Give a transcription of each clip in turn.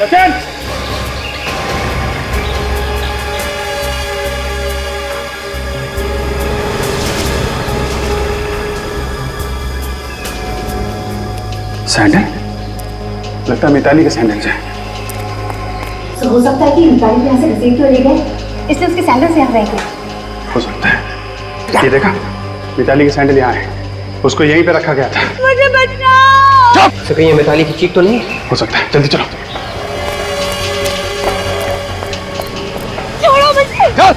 Sachin! Sandal? लगता है मिताली के सैंडल है। तो हो सकता है कि मिताली को यहाँ से घसीट के ले गए, इसलिए उसके सैंडल से यहाँ रह गए। हो सकता है। ये देखा, मिताली के सैंडल यहाँ है। उसको यहीं पे रखा गया था। मुझे बचाओ! चुप! कहीं ये मिताली की चीख तो नहीं? हो सकता है। जल्दी चलो। छोड़ो मुझे! चल!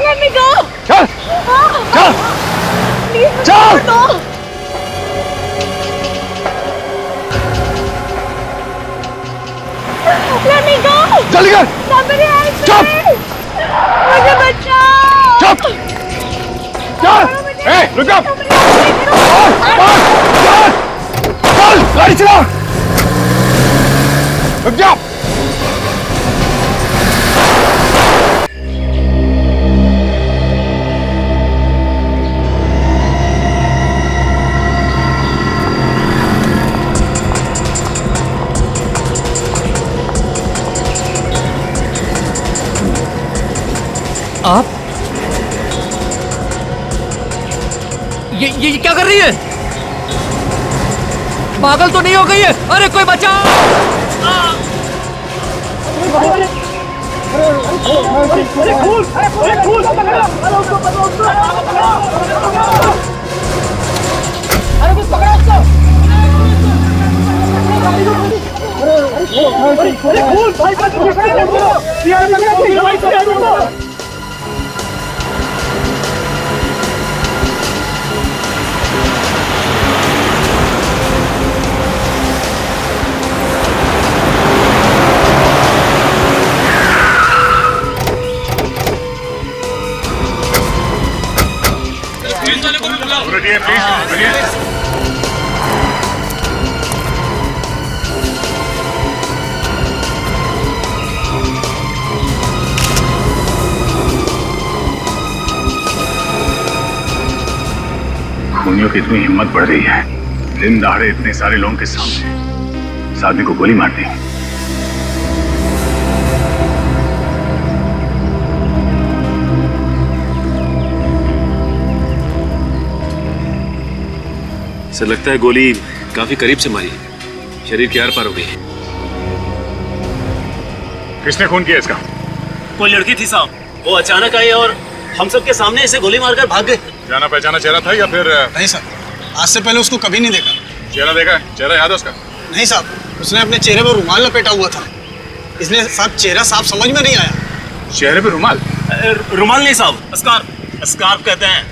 Let me go! चल! चल! Please, चल! छोड़ दो! Let me go! जल्दी कर! Somebody help me! चुप! मुझे बचाओ! चुप! चल! ए, रुक जाओ! चल! गाड़ी चला! रुक जाओ! आप ये क्या कर रही है? पागल तो नहीं हो गई है? अरे कोई बचाओ! खूनियों की इतनी हिम्मत बढ़ रही है, दिन दहाड़े इतने सारे लोगों के सामने इस आदमी को गोली मार दी। सर लगता है गोली काफी करीब से मारी, शरीर के आर पार हो गई। किसने खून किया इसका? कोई लड़की थी साहब, वो अचानक आई और हम सबके सामने इसे गोली मारकर भाग गए। जाना पहचाना चेहरा था या फिर? नहीं सर, आज से पहले उसको कभी नहीं देखा। चेहरा देखा है? चेहरा याद है उसका? नहीं साहब, उसने अपने चेहरे पर रुमाल लपेटा हुआ था, इसलिए साहब चेहरा साफ समझ में नहीं आया। चेहरे पे रुमाल? रुमाल नहीं साहब, स्कार्फ। स्कार्फ कहते हैं।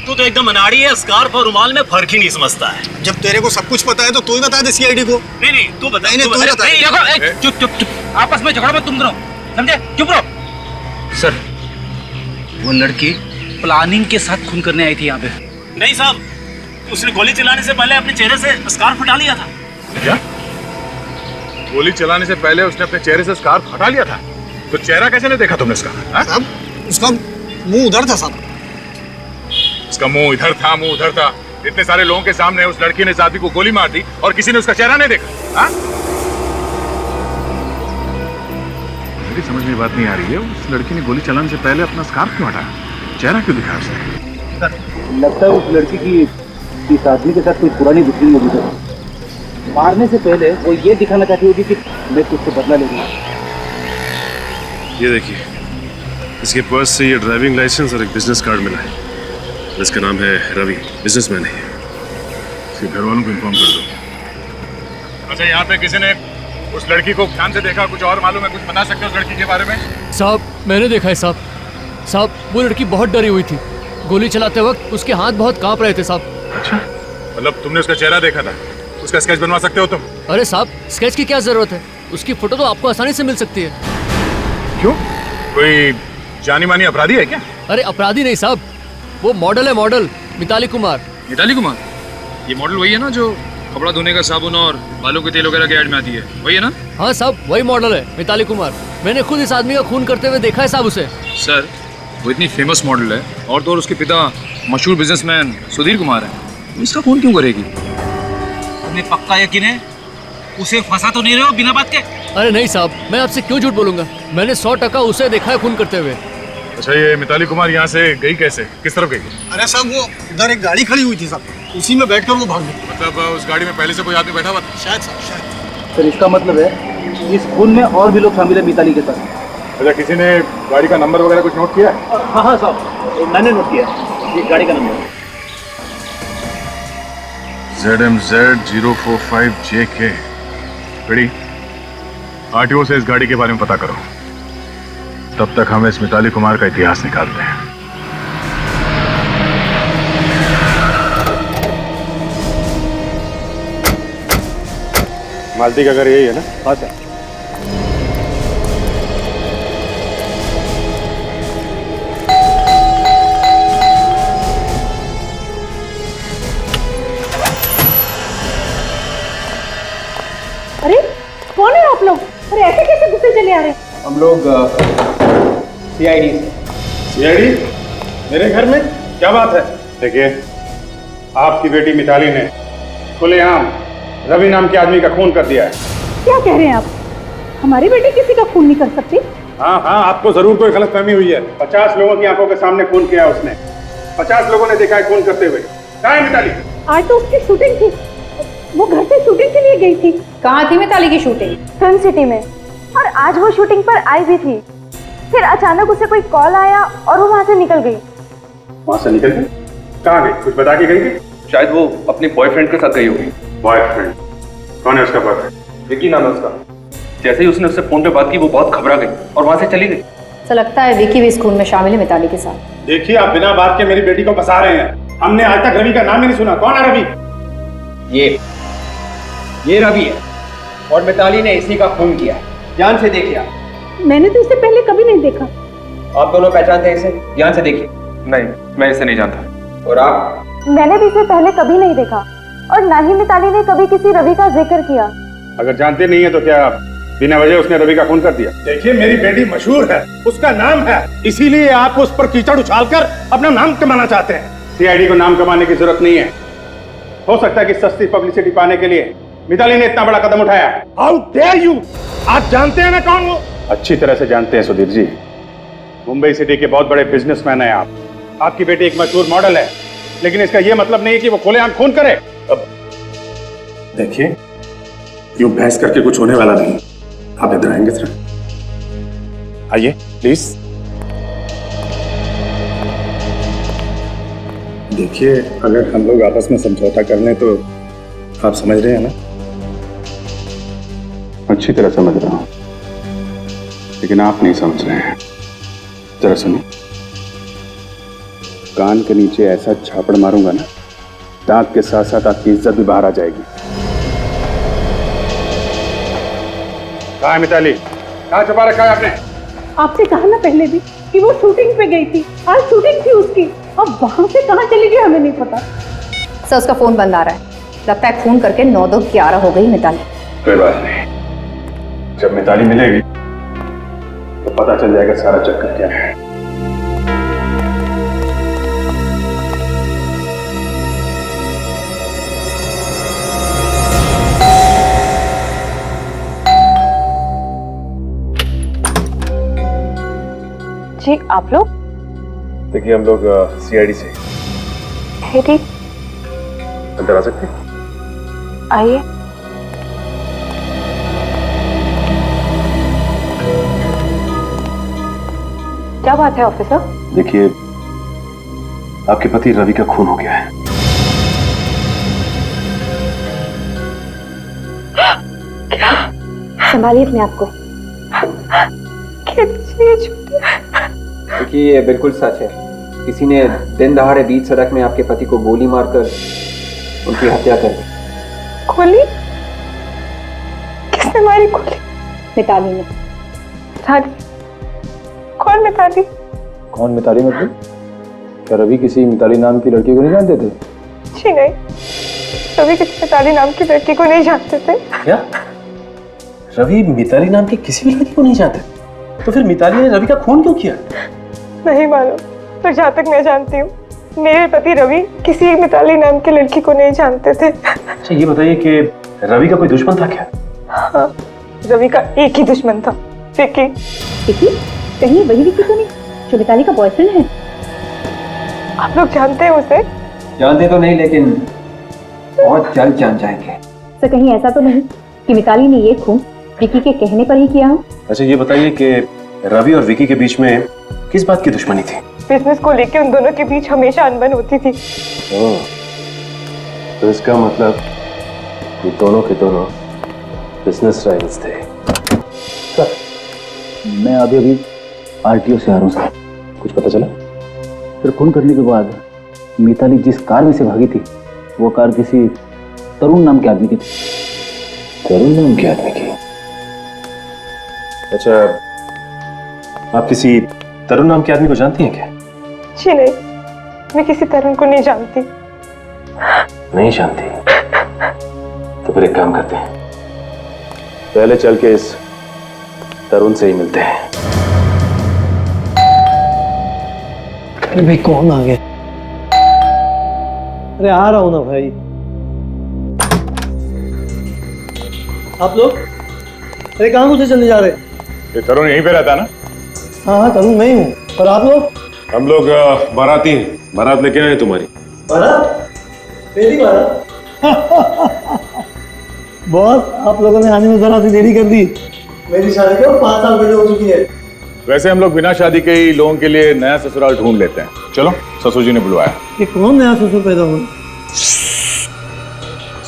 तू तो एकदम अनाड़ी है, स्कार्फ और रुमाल में फर्क ही नहीं समझता है। जब तेरे को सब कुछ पता है तो तू ही बता दे सीआईडी को। नहीं तू बता। नहीं, तू बता। चुप चुप चुप, आपस में झगड़ा मत तुम दोनों, समझे? चुप रहो। सर, वो लड़की प्लानिंग के साथ खून करने आई थी यहाँ पे। नहीं साहब, उसने गोली चलाने से पहले अपने चेहरे से स्कार्फ हटा लिया था। क्या? गोली चलाने से पहले उसने अपने चेहरे से स्कार्फ हटा लिया था? तो चेहरा कैसे नहीं देखा तुमने इसका? साहब, उसका मुंह उधर था साहब। इसका मुंह इधर था, मुंह उधर था। इतने सारे लोगों के सामने उस लड़की ने इस आदमी को गोली मार दी और किसी ने उसका चेहरा नहीं देखा? हाँ? मेरी समझ में बात नहीं आ रही है, उस लड़की ने गोली चलाने से पहले अपना स्कार्फ क्यों हटाया? चेहरा क्यों दिखाया उसने? लगता है उस लड़की की इस आदमी के साथ कोई पुरानी दुश्मनी होगी सर। मारने से पहले वो ये दिखाना चाहती होगी कि मैं तुझसे बदला ले रही हूँ। ये देखिए, इसके पर्स से ये ड्राइविंग लाइसेंस और एक बिजनेस कार्ड मिला है। इसका नाम है रवि, बिजनेसमैन है। इसके घर वालों को इन्फॉर्म कर दो। अच्छा, यहाँ पे किसी ने उस लड़की को ध्यान से देखा? कुछ और मालूम है? कुछ बता सकते हो उस लड़की के बारे में? साहब, मैंने देखा है साहब। साहब, वो लड़की बहुत डरी हुई थी। गोली चलाते वक्त उसके हाथ बहुत कांप रहे थे साहब। अच्छा, मतलब तुमने उसका चेहरा देखा था? उसका स्केच बनवा सकते हो तुम? अरे साहब, स्केच की क्या जरूरत है? उसकी फोटो तो आपको आसानी से मिल सकती है। क्यों? कोई जानी मानी अपराधी है क्या? अरे अपराधी नहीं साहब, वो मॉडल है, मॉडल मिताली कुमार। मिताली कुमार? ये मॉडल वही है ना जो कपड़ा धोने का साबुन और बालों के तेल वगैरह के ऐड में आती है, वही है ना? हाँ साहब, वही मॉडल है, मिताली कुमार। मैंने खुद इस आदमी का खून करते हुए देखा है साहब उसे। सर, वो इतनी फेमस मॉडल है और तो और उसके पिता मशहूर बिजनेसमैन सुधीर कुमार है, इसका खून क्यों करेगी? तुम्हें पक्का यकीन है उसे फंसा तो नहीं रहे हो बिना बात के? अरे नहीं साहब, मैं आपसे क्यों झूठ बोलूंगा, मैंने 100% उसे देखा है खून करते हुए। अच्छा, ये मिताली कुमार यहाँ से गई कैसे, किस तरफ गई? अरे साहब वो उधर एक गाड़ी खड़ी हुई थी साहब, उसी में बैठकर वो भाग गई। मतलब उस गाड़ी में पहले से कोई आदमी बैठा हुआ था? शायद साहब, शायद। सर इसका मतलब है इस खून में और भी लोग शामिल है मिताली के साथ। अच्छा, किसी ने गाड़ी का नंबर वगैरह कुछ नोट किया? हाँ हाँ साहब, मैंने नोट किया ये गाड़ी का नंबर। ZMZ 045JK। खड़ी RTO से इस गाड़ी के बारे में पता करो, तब तक हम इस मिताली कुमार का इतिहास निकालते हैं। मालती का घर यही है ना? हाँ सर। अरे कौन है आप लोग? अरे ऐसे कैसे घुसे चले आ रहे हैं? हम लोग CID से। CID? मेरे घर में क्या बात है? देखिए, आपकी बेटी मिताली ने खुलेआम रवि नाम के आदमी का खून कर दिया है। क्या कह रहे हैं आप? हमारी बेटी किसी का खून नहीं कर सकती। हाँ हाँ, आपको जरूर कोई गलतफहमी हुई है। 50 लोगों की आंखों के सामने खून किया उसने। 50 लोगों ने देखा है खून करते हुए। कहाँ है मिताली? आज तो उसकी शूटिंग थी, वो घर से शूटिंग के लिए गई थी। कहाँ थी मिताली की शूटिंग? फिल्म सिटी में, और आज वो शूटिंग पर आई भी थी। फिर अचानक उसे कोई कॉल आया और वो वहाँ से निकल गई। वहाँ से निकल गई? कहाँ गई? कुछ बता के गई थी? शायद वो अपने बॉयफ्रेंड के साथ गई होगी। बॉयफ्रेंड? कौन है उसका बॉयफ्रेंड? विकी नाम है उसका। जैसे ही उसने उससे फोन पे बात की वो बहुत घबरा गई और वहाँ से चली गई। तो लगता है विकी भी इस खून में शामिल है मिताली के साथ। देखिए, आप बिना बात के मेरी बेटी को फंसा रहे हैं। हमने आज तक रवि का नाम ही नहीं सुना। कौन है रवि? ये रवि है और मिताली ने इसी का खून किया। ध्यान से देखिए आप। मैंने तो इसे पहले कभी नहीं देखा। आप दोनों पहचानते हैं इसे? ध्यान से देखिए। नहीं, मैं इसे नहीं जानता। और आप? मैंने भी इसे पहले कभी नहीं देखा, और ना ही मिताली ने कभी किसी रवि का जिक्र किया। अगर जानते नहीं है तो क्या बिना वजह उसने रवि का खून कर दिया? देखिए, मेरी बेटी मशहूर है, उसका नाम है, इसीलिए आप उस पर कीचड़ उछालकर अपना नाम कमाना चाहते हैं। CID को नाम कमाने की जरूरत नहीं है। हो सकता है कि सस्ती पब्लिसिटी पाने के लिए मिताली ने इतना बड़ा कदम उठाया। How dare you! आप जानते हैं ना कौन वो? अच्छी तरह से जानते हैं सुधीर जी। मुंबई सिटी के बहुत बड़े बिजनेसमैन हैं आप। आपकी बेटी एक मशहूर मॉडल है, लेकिन इसका यह मतलब नहीं है कि वो खुलेआम खून करे। अब देखिए, यूं बहस करके कुछ होने वाला नहीं। आप इधर आएंगे सर? आइए प्लीज। देखिए, अगर हम लोग आपस में समझौता कर लें तो आप समझ रहे हैं ना? अच्छी तरह समझ रहा हूं, लेकिन आप नहीं समझ रहे हैं। जरा सुनिए, कान के नीचे ऐसा झापड़ मारूंगा ना, दांत के साथ साथ आपकी इज्जत भी बाहर आ जाएगी। कहाँ है मिताली? कहाँ छुपा रखा है आपने? आपसे कहा ना पहले भी कि वो शूटिंग पे गई थी। आज शूटिंग थी उसकी, अब वहाँ से कहाँ चली गई हमें नहीं पता। सर उसका फोन बंद आ रहा है, लगता है फोन करके 9-2-11 हो गई मिताली। कोई बात नहीं, जब मिताली मिलेगी तो पता चल जाएगा सारा चक्कर क्या है। जी आप लोग? देखिए, हम लोग CID से। ठीक, अंदर आ सकते हैं? आइए। क्या बात है ऑफिसर? देखिए, आपके पति रवि का खून हो गया है। संभालिए अपने आप को। देखिए, ये बिल्कुल सच है। किसी ने दिन दहाड़े बीच सड़क में आपके पति को गोली मारकर उनकी हत्या कर दी। गोली? किसने मारी गोली? मिताली ने। कौन मिताली? कौन मिताली मतलब? क्या रवि किसी मिताली नाम की लड़की को नहीं जानते थे? जी नहीं, रवि किसी मिताली नाम की लड़की को नहीं जानते थे। क्या? रवि मिताली नाम की किसी भी लड़की को नहीं जानते? तो फिर मिताली ने रवि का खून क्यों किया? नहीं मालूम, पर जहाँ तक मैं जानती हूँ मेरे पति रवि किसी मिताली नाम की लड़की को नहीं जानते थे। अच्छा, ये बताइए कि रवि का कोई दुश्मन था क्या? हाँ, रवि का एक ही दुश्मन था, विकी। विकी? कहीं वही विकी तो नहीं जो मिताली का बॉयफ्रेंड है? आप लोग जानते हैं उसे? जानते तो नहीं, लेकिन बहुत जल्द जान जाएंगे। सर कहीं ऐसा तो नहीं कि मिताली ने ये खून विकी के कहने पर ही किया हो? अच्छा ये बताइए कि रवि और विकी के बीच में किस बात की दुश्मनी थी? बिजनेस को लेके उन दोनों के बीच हमेशा अनबन होती थी। तो इसका मतलब ये दोनों के दोनों बिजनेस राइवल्स थे। सर मैं अभी आरटीओ से आ रहा हूँ सर। कुछ पता चला? फिर खून करने के बाद मिताली जिस कार में से भागी थी वो कार किसी तरुण नाम के आदमी की थी। तरुण नाम के आदमी की? अच्छा, आप किसी तरुण नाम के आदमी को जानती हैं क्या? जी नहीं, मैं किसी तरुण को नहीं जानती। नहीं जानती? तो फिर एक काम करते हैं, पहले चल के इस तरुण से ही मिलते हैं। अरे भाई कौन आ गया? अरे आ रहा हूं ना भाई। आप लोग अरे कहाँ मुझे चले जा रहे? ये तरुण यहीं पे रहता है ना? हाँ तरुण मैं ही हूँ। और आप लोग? हम लोग बाराती हैं, बारात लेके आए तुम्हारी। बारात? मेरी बारात? बॉस आप लोगों ने आने में जरा सी देरी कर दी। मेरी शादी को 5 साल पहले हो चुकी है। वैसे हम लोग बिना शादी के ही लोगों के लिए नया ससुराल ढूंढ लेते हैं। चलो, ससुर जी ने बुलवाया। ये कौन नया ससुर पैदा हुआ?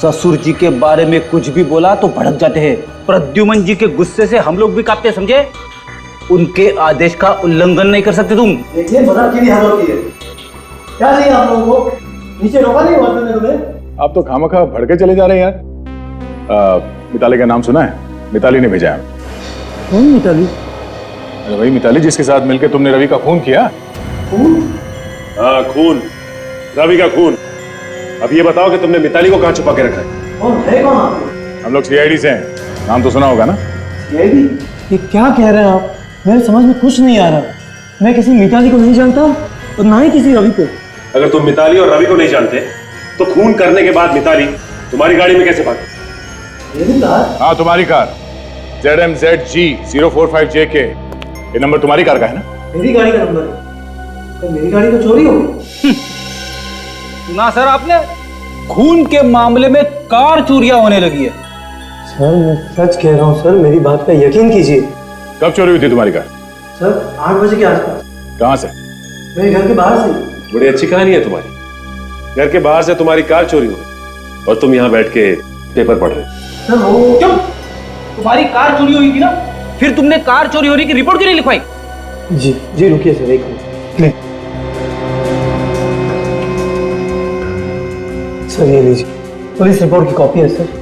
ससुर जी के बारे में कुछ भी बोला तो भड़क जाते हैं। प्रद्युमन जी के गुस्से से हम लोग भी कांपते, समझे? उनके आदेश का उल्लंघन नहीं कर सकते तुम। देखिए मजाक की भी हद होती है। क्या चाहिए आप लोगों को? नीचे रोका नहीं हुआ तुमने तुम्हें? आप तो खामखा भड़के चले जा रहे हैं यार। मिताली का नाम सुना है? मिताली ने भेजा है। कौन मिताली? अरे वही मिताली जिसके साथ मिलकर तुमने रवि का खून किया। खून? हाँ खून, रवि का खून। अब ये बताओ कि तुमने मिताली को कहाँ छुपा के रखा है? कौन है? कौन आप? हम लोग सीआईडी से हैं, नाम तो सुना होगा ना? सीआईडी? ये क्या कह रहे हैं आप? मेरे समझ में कुछ नहीं आ रहा। मैं किसी मिताली को नहीं जानता और ना ही किसी रवि को। अगर तुम मिताली और रवि को नहीं जानते तो खून करने के बाद मिताली तुम्हारी गाड़ी में कैसे भागी? मेरी कार? हाँ तुम्हारी कार, ZMZG 045JK। ये नंबर तुम्हारी कार का है ना? मेरी गाड़ी का नंबर है। तो मेरी गाड़ी तो चोरी हो गई। सुना सर आपने? खून के मामले में कार चोरियां होने लगी है। सर मैं सच कह रहा हूँ सर, मेरी बात पे यकीन कीजिए। कब चोरी हुई थी तुम्हारी कार? सर 8 बजे के आसपास। कहाँ से? मेरे घर के बाहर से। बड़ी अच्छी कहानी है तुम्हारी। घर के बाहर से तुम्हारी कार चोरी हुई और तुम यहाँ बैठ के पेपर पढ़ रहे। सर वो क्यों? तुम्हारी कार चोरी हुई थी ना, फिर तुमने कार चोरी होने की रिपोर्ट क्यों नहीं लिखवाई? जी रुकिए सर, एक मिनट। सर ये लीजिए, पुलिस रिपोर्ट की कॉपी है सर।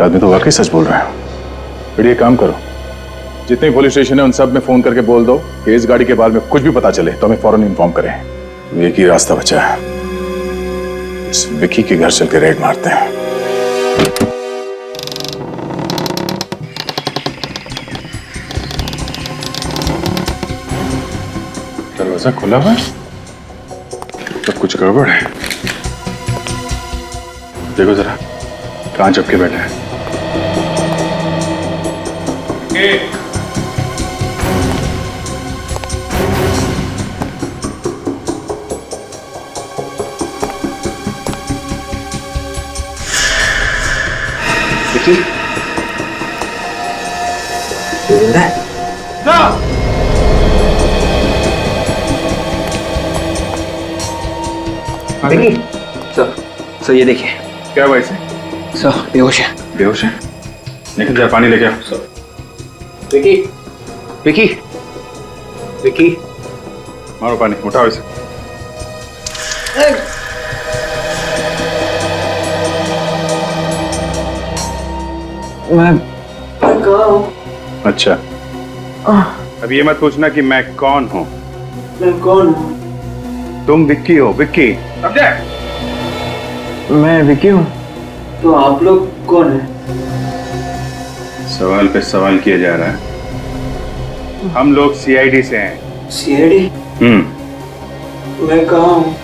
आदमी तो वाकई सच बोल रहा है। फिर ये काम करो, जितने पुलिस स्टेशन है उन सब में फोन करके बोल दो कि इस गाड़ी के बारे में कुछ भी पता चले तो हमें फौरन इन्फॉर्म करें। एक ही रास्ता बचा है, इस विकी के घर चल के रेड मारते हैं। दरवाजा खुला हुआ है, सब कुछ गड़बड़ है। देखो जरा कहां चपके बैठे हैं। विकी? जिंदा है? विकी? सर ये देखिए। क्या हुआ इसे? सर बेहोश है। बेहोश है? लेकिन जरा पानी लेके आओ। सर विकी, विकी, विकी, मारो पानी, उठाओ इसे। मैं कहाँ हूँ? अच्छा, अब ये मत पूछना कि मैं कौन हूँ। मैं कौन हूँ? तुम विक्की हो, विक्की। समझे? मैं विकी हूँ। तो आप लोग कौन हैं? सवाल पे सवाल किया जा रहा है। हम लोग सीआईडी से हैं। सीआईडी? मैं कहाँ हूँ?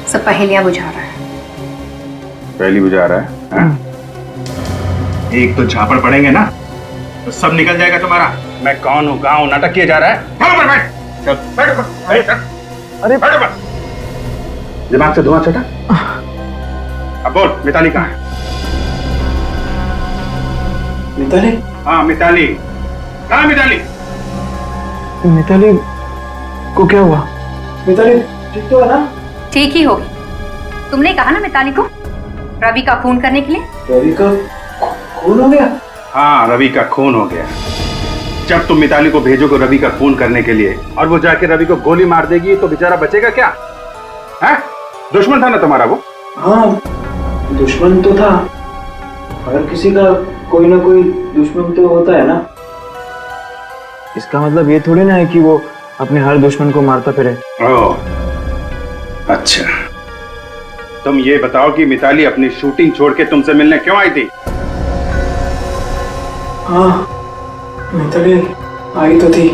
सब पहेलियां बुझा रहा है। पहली बुझा रहा है हाँ? एक तो झापड़ पड़ेंगे ना तो सब निकल जाएगा तुम्हारा। मैं कौन हूँ कहाँ हूँ नाटक किया जा रहा है। चल ऊपर बैठ, चल बैठ ऊपर, बैठ, चल। अरे बैठ ऊपर। दिमाग से धुआं छटा। अब बोल मिताली कहाँ है? मिताली? हाँ मिताली कहाँ? मिताली मिताली को क्या हुआ? मिताली ठीक तो है ना? ठीक ही होगी। तुमने कहा ना मिताली को रवि का खून करने के लिए। रवि का खून हो गया? हाँ रवि का खून हो गया। जब तुम मिताली को भेजोगे रवि का खून करने के लिए और वो जाके रवि को गोली मार देगी तो बेचारा बचेगा क्या? है? दुश्मन था ना तुम्हारा वो? हाँ दुश्मन तो था। हर किसी का कोई ना कोई दुश्मन तो होता है ना। इसका मतलब ये थोड़ी ना है कि वो अपने हर दुश्मन को मारता फिरे। ओह अच्छा, तुम ये बताओ कि मिताली अपनी शूटिंग छोड़ के तुमसे मिलने क्यों आई थी? हाँ मिताली आई तो थी।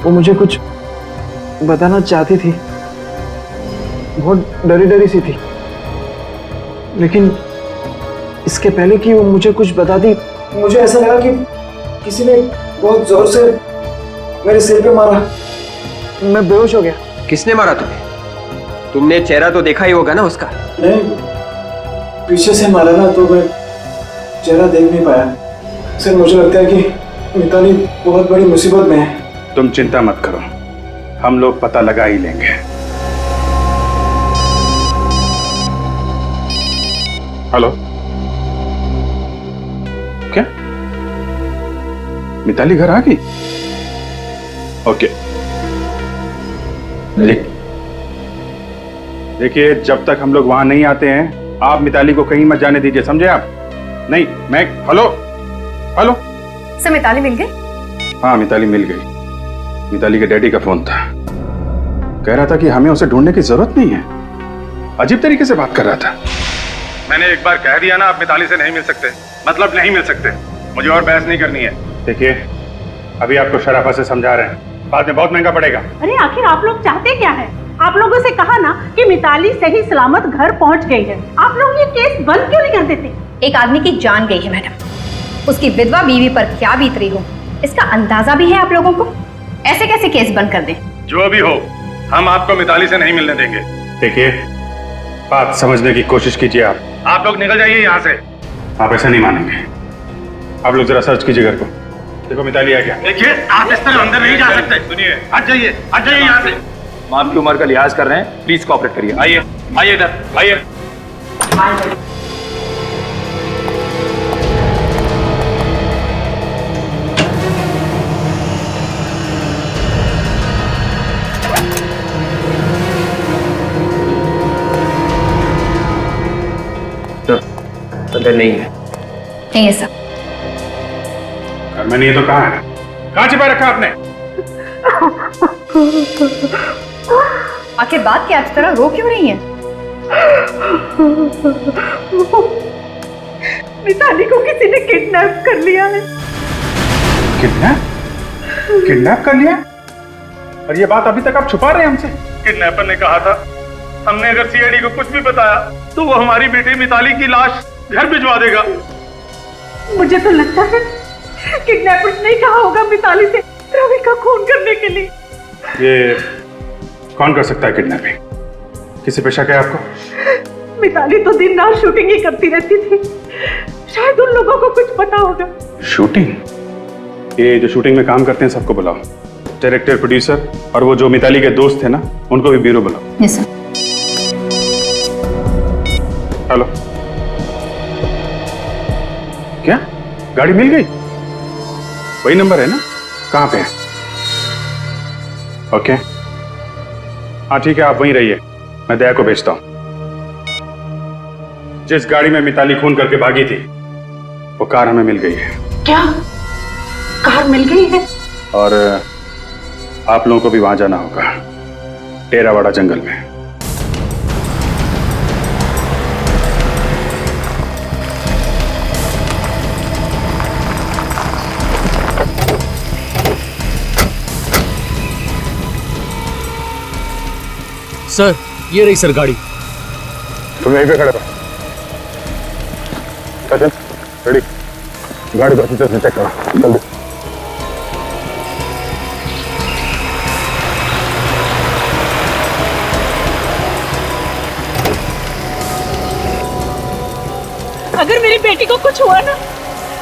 वो मुझे कुछ बताना चाहती थी। बहुत डरी डरी सी थी, लेकिन इसके पहले कि वो मुझे कुछ बताती मुझे ऐसा लगा कि किसी ने बहुत जोर से मेरे सिर पे मारा। मैं बेहोश हो गया। किसने मारा तुम्हें? तुमने चेहरा तो देखा ही होगा ना उसका। नहीं, पीछे से मारा ना तो मैं चेहरा देख नहीं पाया। सर मुझे लगता है कि मिताली बहुत बड़ी मुसीबत में है। तुम चिंता मत करो, हम लोग पता लगा ही लेंगे। हेलो, क्या मिताली घर आ गई? ओके देखिए, जब तक हम लोग वहां नहीं आते हैं आप मिताली को कहीं मत जाने दीजिए, समझे आप? नहीं मैं हेलो हेलो सर मिताली मिल गई? हाँ मिताली मिल गई। मिताली के डैडी का फोन था, कह रहा था कि हमें उसे ढूंढने की जरूरत नहीं है। अजीब तरीके से बात कर रहा था। मैंने एक बार कह दिया ना आप मिताली से नहीं मिल सकते, मतलब नहीं मिल सकते। मुझे और बहस नहीं करनी है। देखिए अभी आपको शराफत से समझा रहे हैं, बाद में बहुत महंगा पड़ेगा। अरे आखिर आप लोग चाहते क्या है? आप लोगों से कहा ना कि मिताली सही सलामत घर पहुंच गई है। आप लोग ये केस बंद क्यों नहीं कर देते? एक आदमी की जान गई है मैडम, उसकी विधवा बीवी पर क्या बीत रही हो इसका अंदाजा भी है आप लोगों को। ऐसे कैसे केस बंद कर दें? जो भी हो, हम आपको मिताली से नहीं मिलने देंगे। देखिए बात समझने की कोशिश कीजिए। आप लोग निकल जाइए यहाँ से। आप ऐसा नहीं मानेंगे। आप लोग जरा सर्च कीजिए घर को, देखो मिताली आ गया। देखिए आप इस तरह अंदर नहीं जा सकते। सुनिए, हट जाइए यहाँ से। हम आपकी उम्र का लिहाज कर रहे हैं, प्लीज कोऑपरेट करिए। आइए आइए इधर आइए। अंदर नहीं है। नहीं है सर। घर में नहीं है तो कहाँ है? कहाँ छिपा रखा आपने? आखिर बात क्या इस तरह रो क्यों रही है? मिताली को किसी ने किडनैप कर लिया है। किडनैप कर लिया? और ये बात अभी तक आप छुपा रहे हैं हमसे? किडनैपर ने कहा था हमने अगर सीआईडी को कुछ भी बताया तो वो हमारी बेटी मिताली की लाश घर भिजवा देगा। मुझे तो लगता है किडनैपर्स ने कहा होगा मिताली से रवि का खून करने के लिए। ये कौन कर सकता है किडनैपिंग? किसी पे शक है आपको? मिताली तो दिन रात शूटिंग ही करती रहती थी, शायद उन लोगों को कुछ पता होगा। शूटिंग? ये जो शूटिंग में काम करते हैं सबको बुलाओ, डायरेक्टर, प्रोड्यूसर और वो जो मिताली के दोस्त थे ना उनको भी ब्यूरो बुलाओ। Yes sir. हेलो, क्या गाड़ी मिल गई? वही नंबर है ना? कहाँ पे है? ओके हाँ ठीक है, आप वहीं रहिए, मैं दया को भेजता हूं। जिस गाड़ी में मिताली खून करके भागी थी वो कार हमें मिल गई है। क्या कार मिल गई है? और आप लोगों को भी वहां जाना होगा, टेरावाड़ा जंगल में। सर ये रही सर गाड़ी। तुम यहीं पे खड़े रहो। सचिन रेडी, गाड़ी को अच्छी तरह से चेक करो जल्दी। अगर मेरी बेटी को कुछ हुआ ना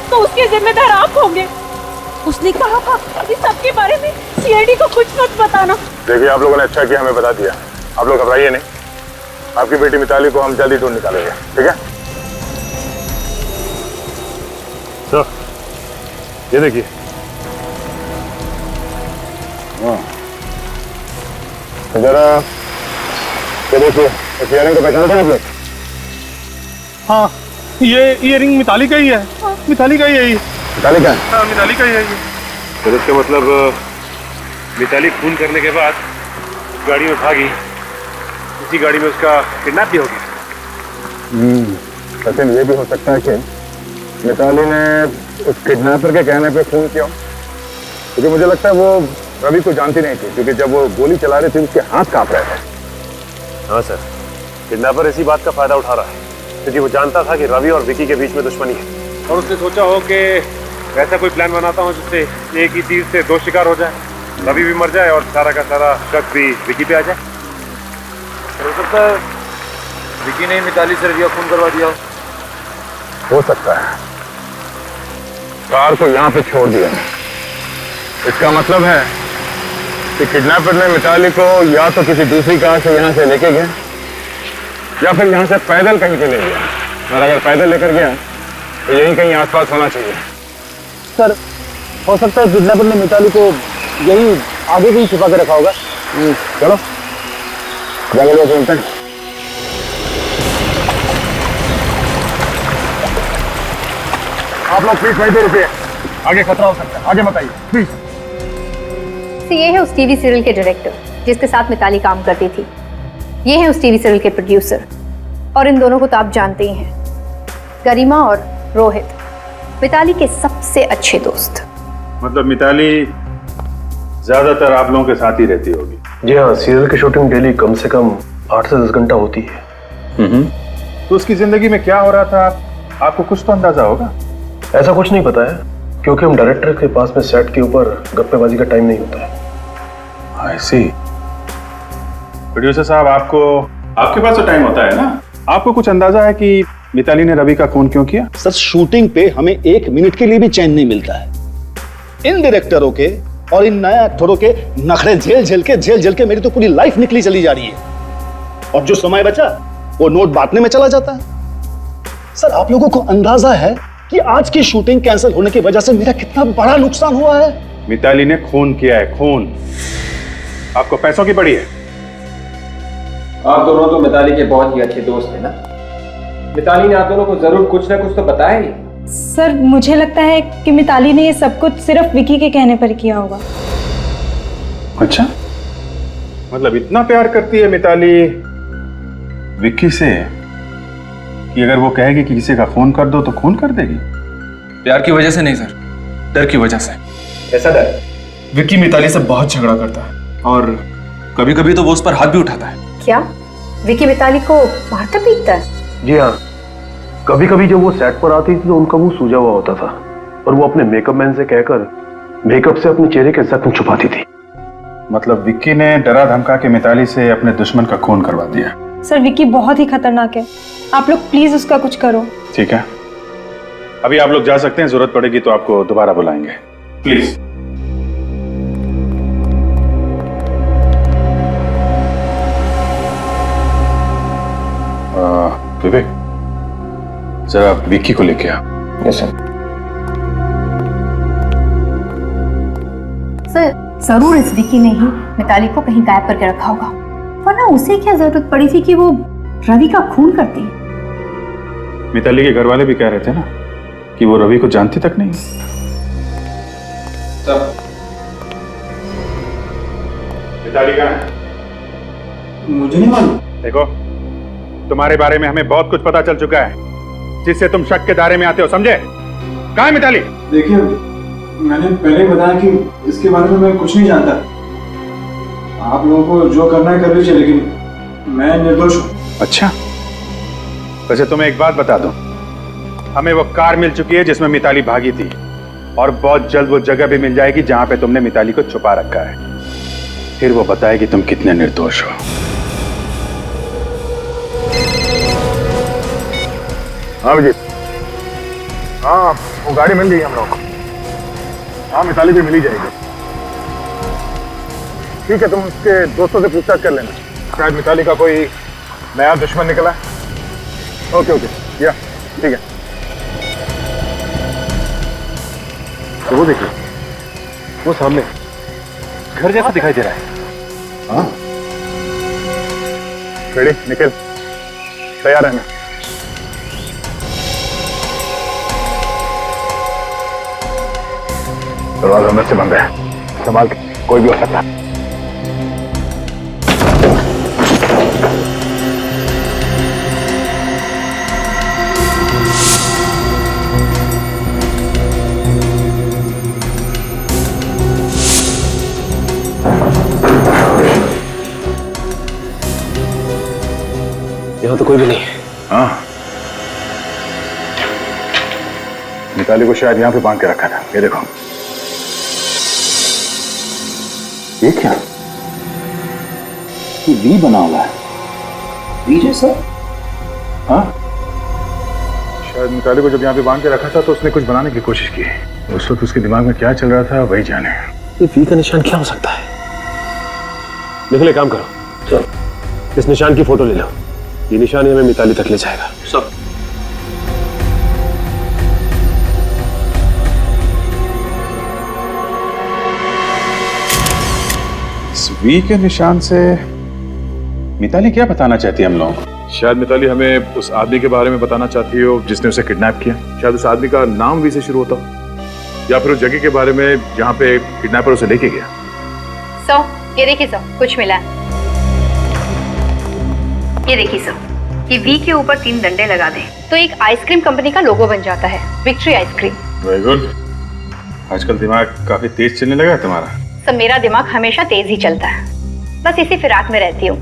तो उसके जिम्मेदार आप होंगे। उसने कहा था कि सबके बारे में सीआईडी को कुछ मत बताना। देखिए आप लोगों ने अच्छा किया, हमें बता दिया। आप लोग घबराइए नहीं, आपकी बेटी मिताली को हम जल्दी ढूंढ निकालेंगे, ठीक है? तो ये देखिए, जरा ये देखिए, इस इयररिंग को पहचाना था आप लोग? हाँ, ये इयररिंग मिताली का ही है। मिताली का ही है ये। मिताली का? हाँ, मिताली का ही है ये। तो इसका मतलब मिताली खून करने के बाद गाड़ी में भागी, इसी गाड़ी में उसका किडनैप भी हो गया। सचिन ये भी हो सकता है कि मिताली ने उस किडनैपर के कहने पे खून किया, क्योंकि मुझे लगता है वो रवि को जानती नहीं थी, क्योंकि जब वो गोली चला रही थी उसके हाथ कांप रहे थे। हाँ सर, किडनैपर इसी बात का फायदा उठा रहा है, क्योंकि वो जानता था कि रवि और विकी के बीच में दुश्मनी है, और उसने सोचा हो कि ऐसा कोई प्लान बनाता हूँ जिससे एक ही तीर से दो शिकार हो जाए, रवि भी मर जाए और सारा का सारा शक भी विकी पे आ जाए। हो सकता है विकी ने मिताली से रवि खून करवा दिया हो सकता है। कार को यहाँ पे छोड़ दिया, इसका मतलब है कि किडनैपर ने मिताली को या तो किसी दूसरी कार से यहाँ से लेके गया या फिर यहाँ से पैदल कहीं पे ले गया, और अगर पैदल लेकर गया तो यहीं कहीं आसपास होना चाहिए। सर हो सकता है किडनैपर ने मिताली को यही आगे कहीं छुपा के रखा होगा। चलो जंगल में चलते हैं। आप लोग प्लीज वहीं पे रुकिए, आगे खतरा हो सकता है, आगे बताइए प्लीज। तो ये है उस टीवी सीरियल के डायरेक्टर जिसके साथ मिताली काम करती थी, ये है उस टीवी सीरियल के प्रोड्यूसर, और इन दोनों को तो आप जानते ही हैं, गरिमा और रोहित, मिताली के सबसे अच्छे दोस्त। मतलब मिताली ज्यादातर आप लोगों के साथ ही रहती होगी? जी हाँ, सीरियल की शूटिंग डेली कम से कम 8 से 10 घंटा होती है। तो उसकी जिंदगी में क्या हो रहा था आपको कुछ तो अंदाजा होगा? ऐसा कुछ नहीं पता है, क्योंकि हम डायरेक्टर के पास में सेट के ऊपर गप्पेबाजी का टाइम नहीं होता है। I see। प्रोड्यूसर साहब, आपके पास तो टाइम होता है ना, आपको कुछ अंदाजा है कि मिताली ने रवि का खून क्यों किया? सर शूटिंग पे हमें 1 मिनट के लिए भी चैन नहीं मिलता है। इन डायरेक्टरों के और इन नए एक्टरों के नखरे झेल झेल के मेरी तो पूरी लाइफ निकली चली जा रही है, और जो समय बचा वो नोट बांटने में चला जाता है। सर आप लोगों को अंदाजा है कि आज की शूटिंग कैंसिल होने की वजह से मेरा कितना बड़ा नुकसान हुआ है? मिताली ने खून किया है, खून। आपको पैसों की पड़ी है? आप दोनों तो मिताली के बहुत ही अच्छे दोस्त हैं ना, मिताली ने आप दोनों को जरूर कुछ ना कुछ तो बताया ही। सर मुझे लगता है कि मिताली ने ये सब कुछ सिर्फ विकी के कहने पर किया होगा। अच्छा, मतलब इतना प्यार करती है मिताली विक्की से कि अगर वो कहेगी कि किसी का खून कर दो तो खून कर देगी? प्यार की वजह से नहीं सर, डर की वजह से। कैसा डर? विक्की मिताली से बहुत झगड़ा करता है और कभी कभी तो वो उस पर हाथ भी उठाता है। क्या विकी मिताली को मारता पीटता है? जी हाँ, कभी कभी जब वो सेट पर आती थी तो उनका मुंह सूजा हुआ होता था, और वो अपने मेकअप मैन से कहकर मेकअप से अपने चेहरे के जख्म छुपाती थी। मतलब विक्की ने डरा धमका के मिताली से अपने दुश्मन का खून करवा दिया। सर विकी बहुत ही खतरनाक है, आप लोग प्लीज उसका कुछ करो। ठीक है, अभी आप लोग जा सकते हैं, जरूरत पड़ेगी तो आपको दोबारा बुलाएंगे, प्लीज। विवेक, जरा विक्की को लेके आ। Yes sir. सर जरूर इस विकी ने ही मिताली को कहीं गायब करके रखा होगा, वरना उसे क्या जरूरत पड़ी थी कि वो रवि का खून करती? मिताली के घर वाले भी कह रहे थे ना कि वो रवि को जानती तक नहीं। मिताली कहाँ है? मुझे नहीं मालूम। देखो, तुम्हारे बारे में हमें बहुत कुछ पता चल चुका है जिससे तुम शक के दायरे में आते हो, समझे? कहाँ है मिताली? देखिए मैंने पहले ही बताया कि इसके बारे में मैं कुछ नहीं जानता। आप लोगों को जो करना है कर लीजिए, लेकिन मैं निर्दोष हूँ। अच्छा, वैसे तुम्हें एक बात बता दूं, हमें वो कार मिल चुकी है जिसमें मिताली भागी थी, और बहुत जल्द वो जगह भी मिल जाएगी जहां पे तुमने मिताली को छुपा रखा है। फिर वो बताएगी तुम कितने निर्दोष हो। हाँ विजय, हाँ वो गाड़ी मिल गई हम लोग को। हाँ मिताली भी मिली जाएगी। ठीक है, तुम उसके दोस्तों से पूछताछ कर लेना, शायद मिताली का कोई नया दुश्मन निकला है। ओके ओके, या ठीक है। तो वो देखिए, वो सामने घर जैसा दिखाई दे रहा है। हाँ रेडी, निकल, तैयार रहना। दरवाजा अंदर से बंद है, संभाल के, कोई भी हो सकता है। यहाँ तो कोई भी नहीं है। हाँ, मिताली को शायद यहाँ पे बांध के रखा था। ये देखो, ये क्या? ये वी बना हुआ है, वी जैसा। हाँ, शायद मिताली को जब यहाँ पे बांध के रखा था तो उसने कुछ बनाने की कोशिश की। उस वक्त उसके दिमाग में क्या चल रहा था वही जाने। ये वी का निशान क्या हो सकता है? निकले, काम करो, चलो इस निशान की फोटो ले लो। ये निशान हमें मिताली तक ले जाएगा। सब वी के निशान से मिताली क्या बताना चाहती है हम लोगों को? शायद मिताली हमें उस आदमी के बारे में बताना चाहती हो जिसने उसे किडनैप किया। शायद उस आदमी का नाम वी से शुरू होता हो, या फिर उस जगह के बारे में जहाँ पे किडनैपर उसे लेके गया। सो ये देखिए सर, कुछ मिला। ये देखिए सर, ये वी के ऊपर 3 डंडे लगा दें तो एक आइसक्रीम कंपनी का लोगो बन जाता है, विक्ट्री आइसक्रीम। Very good. आजकल दिमाग काफी तेज चलने लगा है तुम्हारा। सर मेरा दिमाग हमेशा तेज ही चलता है, बस इसी फिराक में रहती हूँ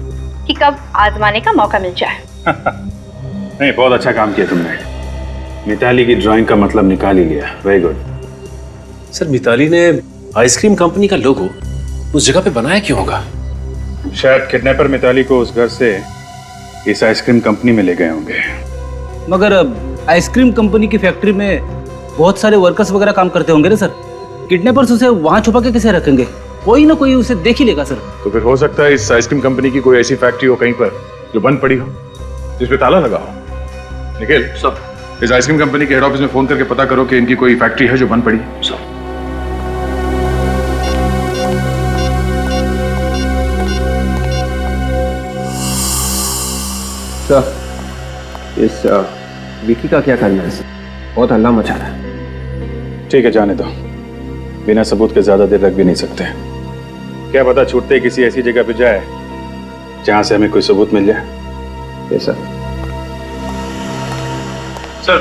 कि कब आजमाने का मौका मिल जाए। नहीं, बहुत अच्छा काम किया तुमने। मिताली की ड्राइंग का मतलब निकाल ही लिया। Very good. सर मिताली ने आइसक्रीम कंपनी का लोगो उस जगह पे बनाया क्यों होगा? शायद किडनैपर मिताली को उस घर से इस आइसक्रीम कंपनी में ले गए होंगे। मगर आइसक्रीम कंपनी की फैक्ट्री में बहुत सारे वर्कर्स वगैरह काम करते होंगे ना सर। किडनैपर्स उसे वहां छुपा के कैसे रखेंगे? कोई ना कोई उसे देख ही लेगा सर। तो फिर हो सकता है इस आइसक्रीम कंपनी की कोई ऐसी फैक्ट्री हो कहीं पर जो बंद पड़ी हो, जिसपे ताला लगा हो। निखिल, सब इस आइसक्रीम कंपनी के हेड ऑफिस में फोन करके पता करो कि इनकी कोई फैक्ट्री है जो बंद पड़ी है। सब सर, इस विकी का क्या करना है सर? बहुत हल्ला मचा रहा है। ठीक है, जाने दो। बिना सबूत के ज्यादा देर रख भी नहीं सकते। क्या पता छूटते किसी ऐसी जगह पे जाए जहां से हमें कोई सबूत मिल जाए। Yes sir. सर,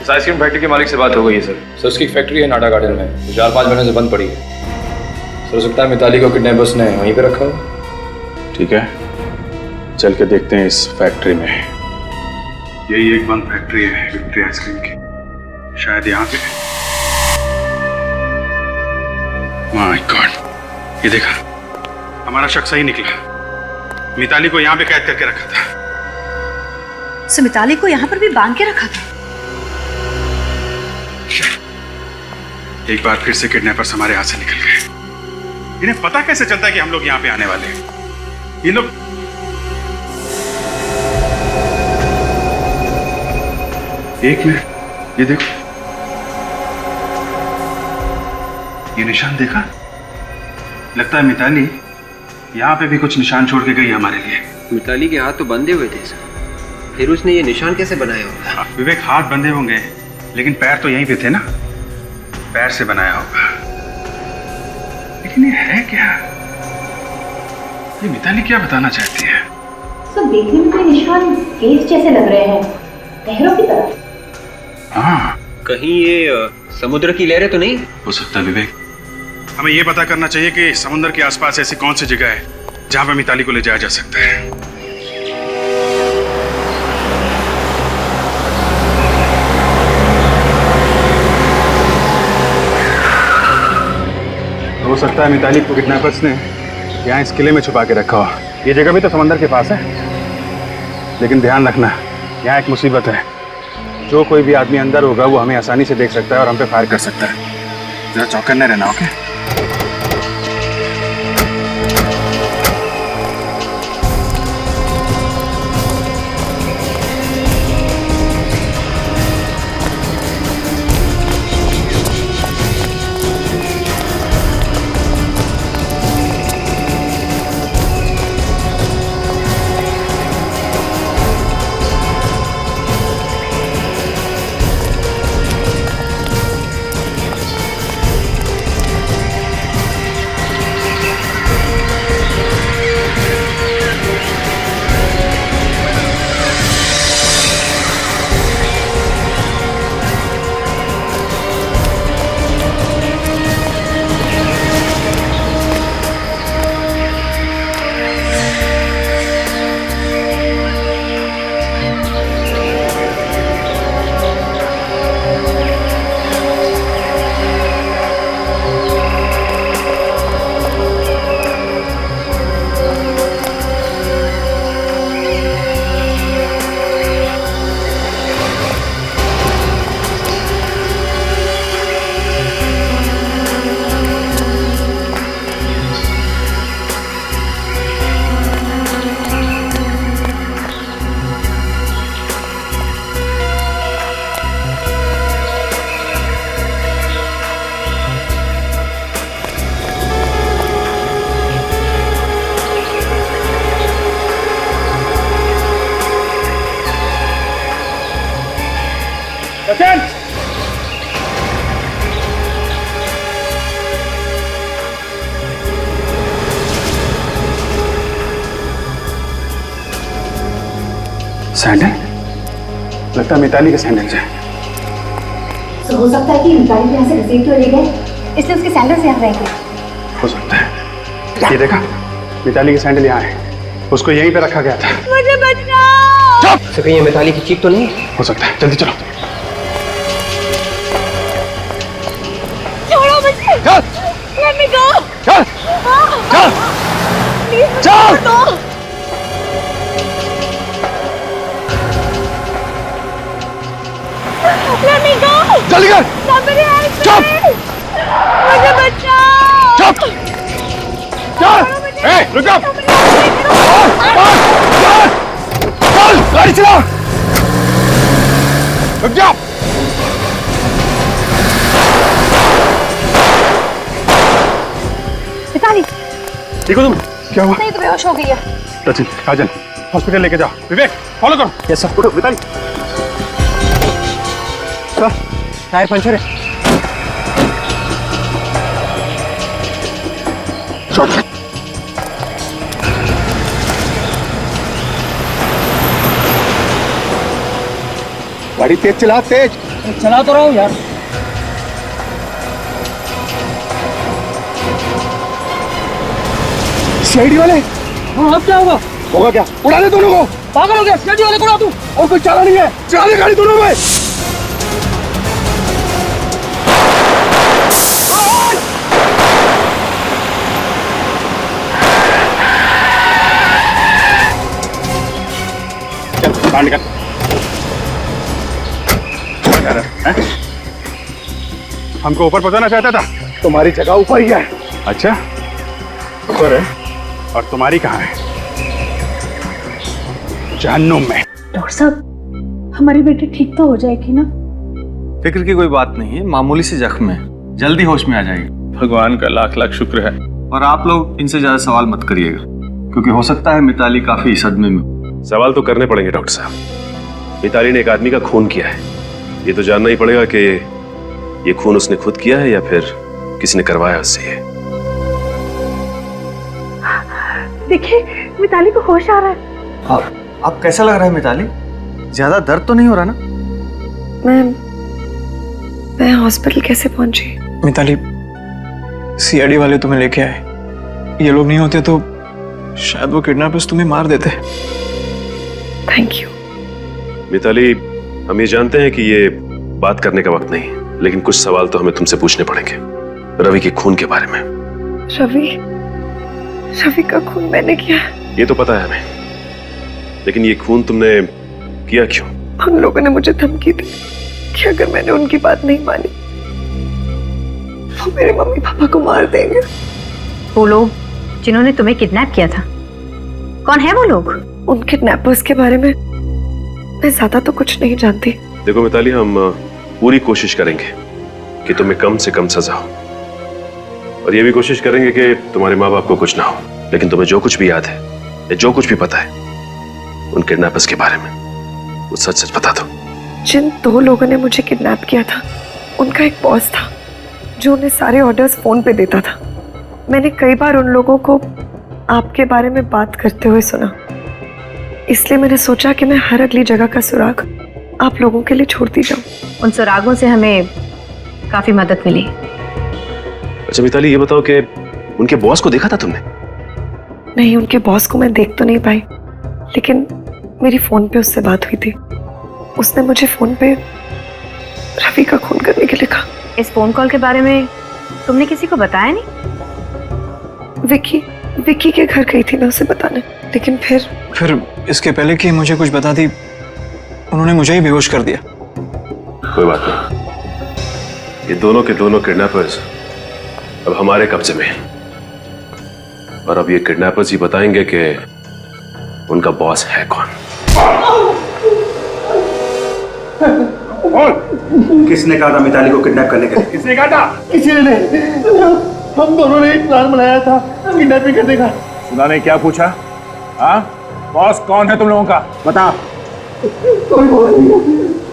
इस आइसक्रीम फैक्ट्री के मालिक से बात हो गई है सर। उसकी फैक्ट्री है नाडा गार्डन में, जो 4-5 महीने से बंद पड़ी है। सर हो सकता है मिताली को किडनैपर्स ने वहीं पे रखा हो। ठीक है, चल के देखते हैं इस फैक्ट्री में। यही एक बंद फैक्ट्री है विक्ट्री आइसक्रीम की, शायद यहाँ पे। माय गॉड, ये देखा, हमारा शक सही निकला। मिताली को यहाँ पे कैद करके रखा था। सो मिताली को यहाँ पर भी बांध के रखा था। एक बार फिर से किडनैपर्स हमारे हाथ से निकल गए। इन्हें पता कैसे चलता है कि हम लोग यहाँ पे आने वाले हैं? ये लोग एक मिनट, ये देखो, ये निशान देखा? लगता है मिताली यहाँ पे भी कुछ निशान छोड़ के गई है हमारे लिए। मिताली के हाथ तो बंधे हुए थे सर, फिर उसने ये निशान कैसे बनाया होगा? विवेक, हाथ बंधे होंगे लेकिन पैर तो यहीं पे थे ना, पैर से बनाया होगा। लेकिन ये है क्या? ये मिताली क्या बताना चाहती है? सर देखने में कोई निशान केस जैसे लग रहे हैं, लहरों की तरह। हाँ, कहीं ये समुद्र की लहरें तो नहीं हो सकता है विवेक। हमें ये पता करना चाहिए कि समुद्र के आसपास ऐसी कौन सी जगह है जहां पर मिताली को ले जाया जा सकता है। सकता है मिताली को किडनैपर्स ने यहाँ इस किले में छुपा के रखा हो। ये जगह भी तो समंदर के पास है, लेकिन ध्यान रखना यहाँ एक मुसीबत है। जो कोई भी आदमी अंदर होगा वो हमें आसानी से देख सकता है और हम पे फायर कर सकता है। जरा चौकन्ने रहना, ओके? सैंडल? लगता है मिताली के सैंडल है। तो हो सकता है कि मिताली को यहाँ से घसीट के ले गए, इसलिए उसके सैंडल से यहाँ रह गए। हो सकता है। ये देखा, मिताली के सैंडल यहाँ है। उसको यहीं पे रखा गया था। मुझे बचाओ। चुप! कहीं ये मिताली की चीख तो नहीं? हो सकता है। जल्दी चलो। छोड़ो मुझे। चल! Let me go। चल! चल! Please, चल! Let me go। जल्दी कर! Somebody help me। चुप! मुझे बचाओ। चुप! चल! ए, रुक जा! चल! गाड़ी चला! रुक जा! मिताली, ठीक हो तुम? क्या हुआ? नहीं तो बेहोश हो गई है। सचिन, काजल, हॉस्पिटल लेके जाओ। विवेक, फॉलो करो। Yes sir. उठो, मिताली। सर, टायर पंचर है। गाड़ी तेज चला, तेज। चला तो रहा हूँ यार। सीआईडी वाले? हाँ, अब क्या होगा? होगा क्या? उड़ा दे दोनों को। पागल हो गया, सीआईडी वाले को उड़ा दूँ। और कोई चाला नहीं है। चला दे गाड़ी दोनों में। चल, बाहर निकल। हमको ऊपर पहुंचाना चाहता था। तुम्हारी जगह ऊपर ही है। अच्छा, ऊपर है। और तुम्हारी कहाँ है? जहन्नुम में। डॉक्टर साहब, हमारी बेटी ठीक तो हो जाएगी ना? फिक्र की कोई बात नहीं है, मामूली सी जख्म है, जल्दी होश में आ जाएगी। भगवान का लाख लाख शुक्र है। और आप लोग इनसे ज्यादा सवाल मत करिएगा, क्योंकि हो सकता है मिताली काफी सदमे में। सवाल तो करने पड़ेंगे डॉक्टर साहब। मिताली ने एक आदमी का खून किया है। ये तो जानना ही पड़ेगा कि ये खून उसने खुद किया है या फिर किसी ने करवाया उससे। ये देखिए, मिताली को होश आ रहा है। आप कैसा लग रहा है मिताली? ज्यादा दर्द तो नहीं हो रहा ना? मैं हॉस्पिटल कैसे पहुंची? मिताली, सीआईडी वाले तुम्हें लेके आए। ये लोग नहीं होते तो शायद वो किडनैपर्स तुम्हें मार देते। Thank you. मिताली, हम ये जानते हैं कि ये बात करने का वक्त नहीं, लेकिन कुछ सवाल तो हमें तुमसे पूछने पड़ेंगे रवि के खून के बारे में। रवि रवि का खून मैंने किया है। ये तो पता है हमें, लेकिन ये खून तुमने किया क्यों? उन लोगों ने मुझे धमकी दी कि अगर मैंने उनकी बात नहीं मानी वो मेरे मम्मी पापा को मार देंगे। वो लोग जिन्होंने तुम्हें किडनैप किया था, कौन है वो लोग? उन किडनैपर्स के बारे में मैं ज्यादा तो कुछ नहीं जानती। देखो मिताली, हम पूरी कोशिश करेंगे कि तुम्हें कम से कम सजा हो, और ये भी कोशिश करेंगे कि तुम्हारे माँ बाप को कुछ ना हो। लेकिन तुम्हें जो कुछ भी याद है या जो कुछ भी पता है उन किडनैपर्स के बारे में, वो सच सच बता दो। जिन 2 लोगों ने मुझे किडनैप किया था, उनका एक बॉस था जो उन्हें सारे ऑर्डर्स फोन पे देता था। मैंने कई बार उन लोगों को आपके बारे में बात करते हुए सुना, इसलिए मैंने सोचा कि मैं हर अगली जगह का सुराग आप लोगों के लिए छोड़ती जाऊं। उन सुरागों से हमें काफी मदद मिली। अच्छा मिताली, ये बताओ कि उनके बॉस को देखा था तुमने? नहीं, उनके बॉस को मैं देख तो नहीं पाई, लेकिन मेरी फोन पे उससे बात हुई थी। उसने मुझे फोन पे रवि का खून करने के लिए कहा। इस फोन कॉल के बारे में तुमने किसी को बताया नहीं? विक्की के घर गई थी मैं उसे बताने, लेकिन फिर इसके पहले कि मुझे कुछ बता दी, उन्होंने मुझे ही बेहोश कर दिया। कोई बात नहीं, ये दोनों के दोनों किडनैपर्स अब हमारे कब्जे में हैं, और अब ये किडनैपर्स ही बताएंगे कि उनका बॉस है कौन। किसने कहा था मिताली को किडनैप करने के लिए? किसने कहा था? किसी ने नहीं, हम दोनों ने एक प्लान बनाया था किडनैपिंग करने का। सुना नहीं क्या पूछा? हाँ, बॉस कौन है तुम लोगों का? बता। कोई बॉस नहीं है,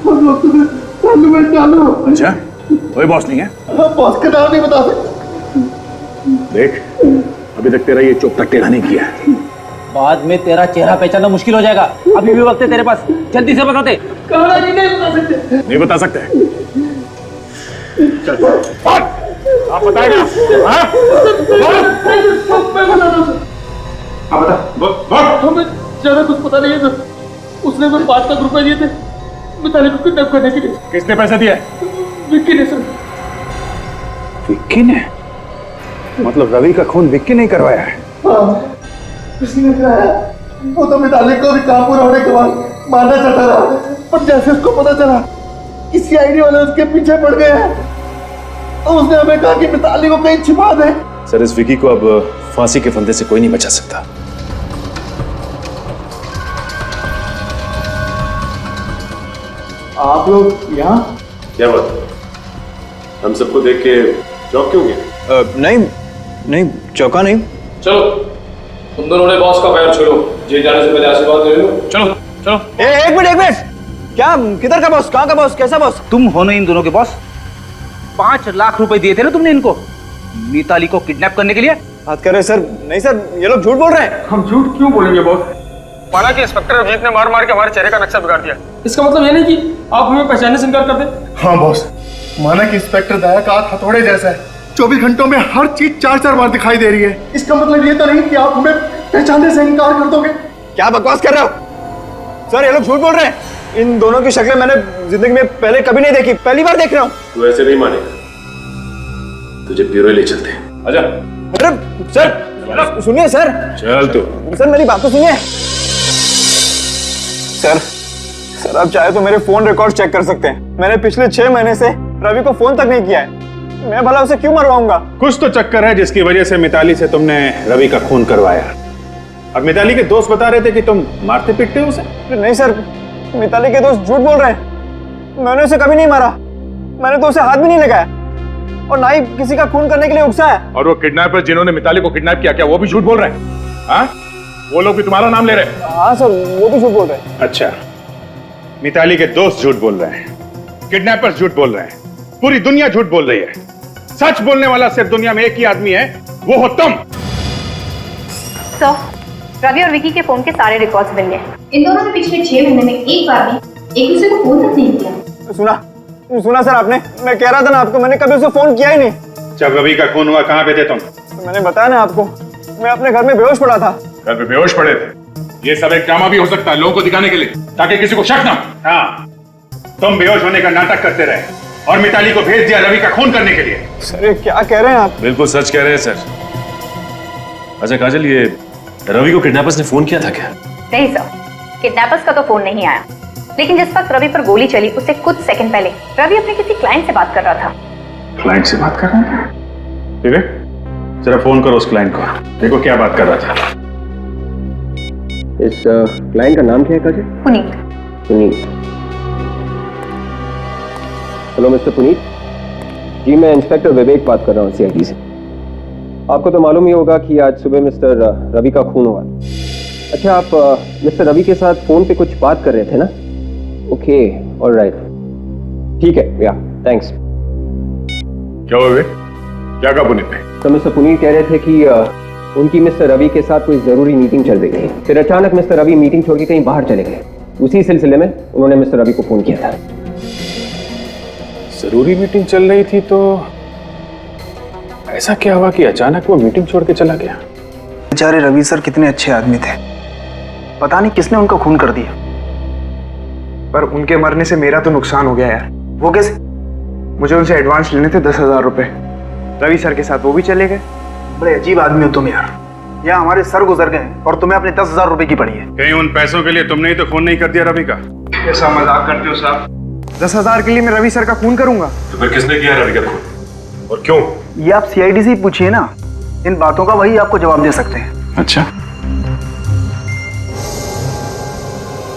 हम लोग तुम्हें चालू में डालो। अच्छा, कोई बॉस नहीं है? हम बॉस का नाम नहीं बता सकते। देख, अभी तक तेरा ये चुप तक टेढ़ा नहीं किया है। बाद में तेरा चेहरा पहचानना मुश्किल हो जाएगा। अभी भी वक्त है तेरे पास, जल्दी से बता दे। नहीं बता सकते। नहीं बता सकते? चल, आप बताएगा? हाँ? आप बता, हमें ज्यादा कुछ पता नहीं है सर। उसने हमें 5 लाख रुपए दिए थे मिताली को किडनैप करने के लिए। किसने पैसे दिए? विक्की ने सर। विक्की ने? मतलब रवि का खून विक्की ने करवाया है? हाँ, किसी ने कराया। वो तो मिताली को भी काम पूरा होने के बाद मारना चाहता रहा, पर जैसे उसको पता चला कि सीआईडी वाले उसके पीछे पड़ गए हैं, तो उसने हमें कहा कि मिताली को कहीं छिपा दे। सर, इस विकी को अब फांसी के फंदे से कोई नहीं बचा सकता। आप लोग यहाँ? क्या बात? हम सबको देख के चौंक क्यों गए? नहीं चौका नहीं। चलो, तुम दोनों ने बॉस का पैर छोड़ो। जेल जाने से पहले आशीर्वाद ले लो। चलो चलो। एक मिनट, क्या? किधर का बॉस? कहाँ का बॉस? कैसा बॉस? तुम हो ना इन दोनों के बॉस? 5 लाख रुपए दिए थे ना तुमने इनको मिताली को किडनैप करने के लिए? बात कर रहे सर? नहीं सर, ये लोग झूठ बोल रहे हैं। हम झूठ क्यों बोलेंगे बॉस? माना कि इंस्पेक्टर अभिजीत ने मार मार के हमारे चेहरे का नक्शा बिगाड़ दिया। इसका मतलब ये नहीं कि आप हमें पहचानने से इनकार कर दे। हाँ बॉस, माना कि इंस्पेक्टर दया का हाथ हथौड़े जैसा है। 24 घंटों में हर चीज 4-4 बार दिखाई दे रही है। इसका मतलब ये तो नहीं कि आप हमें पहचानने से इनकार कर दोगे। क्या बकवास कर रहे हो सर? ये लोग झूठ बोल रहे हैं। इन दोनों की शक्लें मैंने जिंदगी में पहले कभी नहीं देखी, पहली बार देख रहा हूँ। तू ऐसे नहीं मानेगा, तुझे ब्यूरो ले चलते हैं। आजा। अरे सर, सुनिए सर। चल तू। सर मेरी बात तो सुनिए। सर आप चाहे तो मेरे फोन रिकॉर्ड चेक कर सकते हैं। मैंने पिछले 6 महीने से रवि को फोन तक नहीं किया है। मैं भला उसे क्यों मरवाऊंगा? कुछ तो चक्कर है जिसकी वजह से मिताली से तुमने रवि का खून करवाया। अब मिताली के दोस्त बता रहे थे कि तुम मारते पीटते हो उसे। नहीं सर, मिताली के दोस्त झूठ बोल रहे हैं। मैंने उसे कभी नहीं मारा, मैंने तो उसे हाथ भी नहीं लगाया, और ना ही किसी का खून करने के लिए उकसाया। और वो किडनैपर जिन्होंने मिताली को किडनैप किया, क्या वो भी झूठ बोल रहे हैं? हाँ, वो लोग भी तुम्हारा नाम ले रहे हैं? हाँ सर, वो भी झूठ बोल रहे हैं। अच्छा, मिताली के दोस्त झूठ बोल रहे हैं, किडनैपर्स झूठ बोल रहे हैं, पूरी दुनिया झूठ बोल रही है। सच बोलने वाला सिर्फ दुनिया में एक ही आदमी है, वो हो तुम। सर, रवि और विकी के फोन के सारे रिकॉर्ड्स मिल गए। इन दोनों ने पिछले 6 महीने में एक बार भी एक दूसरे को फोन तक नहीं किया। सुना सर आपने? मैं कह रहा था ना आपको, मैंने कभी उसे फोन किया ही नहीं। जब रवि का खून हुआ कहाँ पे थे तुम? तो मैंने बताया ना आपको, मैं अपने घर में बेहोश पड़ा था। घर पे बेहोश पड़े थे? ये सब एक ड्रामा भी हो सकता है लोगों को दिखाने के लिए, ताकि किसी को शक ना। हाँ, तुम बेहोश होने का नाटक करते रहे और मिताली को भेज दिया रवि का खून करने के लिए। सर ये क्या कह रहे हैं आप? बिल्कुल सच कह रहे हैं सर। अच्छा काजल, ये रवि को किडनैपर्स ने फोन किया था क्या? नहीं सर, किडनैपर्स का तो फोन नहीं आया, लेकिन जिस वक्त रवि पर गोली चली उससे कुछ सेकंड पहले रवि अपने किसी क्लाइंट से बात कर रहा था। क्लाइंट से बात कर रहा था? ठीक है, जरा फोन करो उस क्लाइंट को, देखो क्या बात कर रहा था। इस क्लाइंट का नाम क्या है काजल? पुनीत। पुनीत। हेलो मिस्टर पुनीत जी, मैं इंस्पेक्टर विवेक बात कर रहा हूँ सीआईडी से। आपको तो मालूम ही होगा कि आज सुबह मिस्टर रवि का खून हुआ। अच्छा, आप मिस्टर रवि के साथ फोन पे कुछ बात कर रहे थे ना? ओके, ऑलराइट, ठीक है, या थैंक्स। क्या हुआ? क्या कहा पुनीत ने? तो मिस्टर पुनीत कह रहे थे कि उनकी मिस्टर रवि के साथ कोई जरूरी मीटिंग चल रही थी, फिर अचानक मिस्टर रवि मीटिंग छोड़ के कहीं बाहर चले गए। उसी सिलसिले में उन्होंने मिस्टर रवि को फोन किया था। जरूरी मीटिंग चल रही थी, तो ऐसा क्या हुआ कि अचानक वो मीटिंग छोड़ के चला गया? बेचारे रवि सर कितने अच्छे आदमी थे, पता नहीं किसने उनका खून कर दिया। पर उनके मरने से मेरा तो नुकसान हो गया यार। वो कैसे? मुझे उनसे एडवांस लेने थे 10,000 रुपए, रवि सर के साथ वो भी चले गए। बड़े अजीब आदमी हो तुम यार। यहाँ हमारे सर गुजर गए और तुम्हें अपने 10,000 रुपए की पड़ी है। कहीं उन पैसों के लिए तुमने ही तो खून नहीं कर दिया रवि का? कैसा मजाक करते हो साहब? 10,000 के लिए मैं रवि सर का खून करूंगा? तो फिर किसने किया रवि का खून और क्यों? ये आप सीआईडी से ही पूछिए ना, इन बातों का वही आपको जवाब दे सकते हैं। अच्छा,